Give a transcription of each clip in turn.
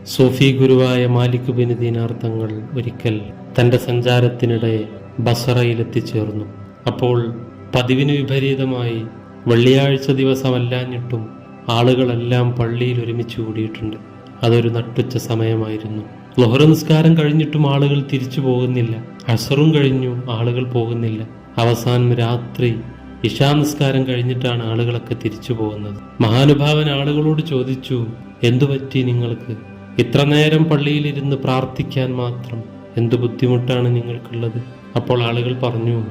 സൂഫി ഗുരുവായ മാലിക് ബിൻ ദീനാർ തങ്ങൾ ഒരിക്കൽ തന്റെ സഞ്ചാരത്തിനിടെ ബസറയിലെത്തിച്ചേർന്നു. അപ്പോൾ പതിവിന് വിപരീതമായി വെള്ളിയാഴ്ച ദിവസമല്ലാഞ്ഞിട്ടും ആളുകളെല്ലാം പള്ളിയിൽ ഒരുമിച്ച് കൂടിയിട്ടുണ്ട്. അതൊരു നട്ടുച്ച സമയമായിരുന്നു. ളുഹർ നിസ്കാരം കഴിഞ്ഞിട്ടും ആളുകൾ തിരിച്ചു പോകുന്നില്ല. അസറും കഴിഞ്ഞു, ആളുകൾ പോകുന്നില്ല. അവസാനം രാത്രി ഇശാ നിസ്കാരം കഴിഞ്ഞിട്ടാണ് ആളുകളൊക്കെ തിരിച്ചു പോകുന്നത്. മഹാനുഭാവൻ ആളുകളോട് ചോദിച്ചു, എന്തുപറ്റി നിങ്ങൾക്ക്? ഇത്ര നേരം പള്ളിയിലിരുന്ന് പ്രാർത്ഥിക്കാൻ മാത്രം എന്തു ബുദ്ധിമുട്ടാണ് നിങ്ങൾക്കുള്ളത്? അപ്പോൾ ആളുകൾ പറഞ്ഞു,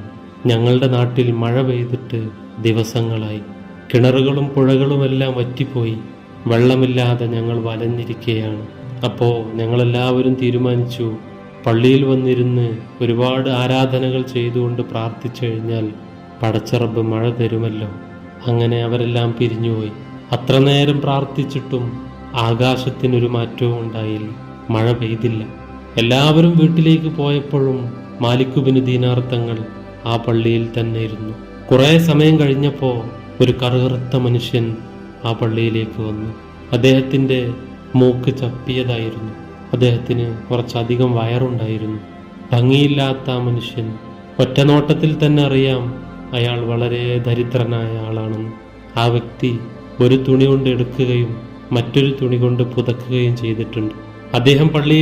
ഞങ്ങളുടെ നാട്ടിൽ മഴ പെയ്തിട്ട് ദിവസങ്ങളായി. കിണറുകളും പുഴകളുമെല്ലാം വറ്റിപ്പോയി. വെള്ളമില്ലാതെ ഞങ്ങൾ വലഞ്ഞിരിക്കുകയാണ്. അപ്പോൾ ഞങ്ങളെല്ലാവരും തീരുമാനിച്ചു, പള്ളിയിൽ വന്നിരുന്ന് ഒരുപാട് ആരാധനകൾ ചെയ്തുകൊണ്ട് പ്രാർത്ഥിച്ചു കഴിഞ്ഞാൽ പടച്ചറബ് മഴ തരുമല്ലോ. അങ്ങനെ അവരെല്ലാം പിരിഞ്ഞുപോയി. അത്ര നേരം പ്രാർത്ഥിച്ചിട്ടും ആകാശത്തിനൊരു മാറ്റവും ഉണ്ടായില്ല. മഴ പെയ്തില്ല. എല്ലാവരും വീട്ടിലേക്ക് പോയപ്പോഴും മാലിക് ബിൻ ദീനാർ തങ്ങൾ ആ പള്ളിയിൽ തന്നെ ഇരുന്നു. കുറെ സമയം കഴിഞ്ഞപ്പോൾ ഒരു കറുകറുത്ത മനുഷ്യൻ ആ പള്ളിയിലേക്ക് വന്നു. അദ്ദേഹത്തിന്റെ മൂക്ക് ചപ്പിയതായിരുന്നു. അദ്ദേഹത്തിന് കുറച്ചധികം വയറുണ്ടായിരുന്നു. ഭംഗിയില്ലാത്ത ആ മനുഷ്യൻ, ഒറ്റനോട്ടത്തിൽ തന്നെ അറിയാം അയാൾ വളരെ ദരിദ്രനായ ആളാണെന്ന്. ആ വ്യക്തി ഒരു തുണി കൊണ്ട് എടുക്കുകയും മറ്റൊരു തുണി കൊണ്ട് പുതക്കുകയും ചെയ്തിട്ടുണ്ട്. അദ്ദേഹം പള്ളിയിൽ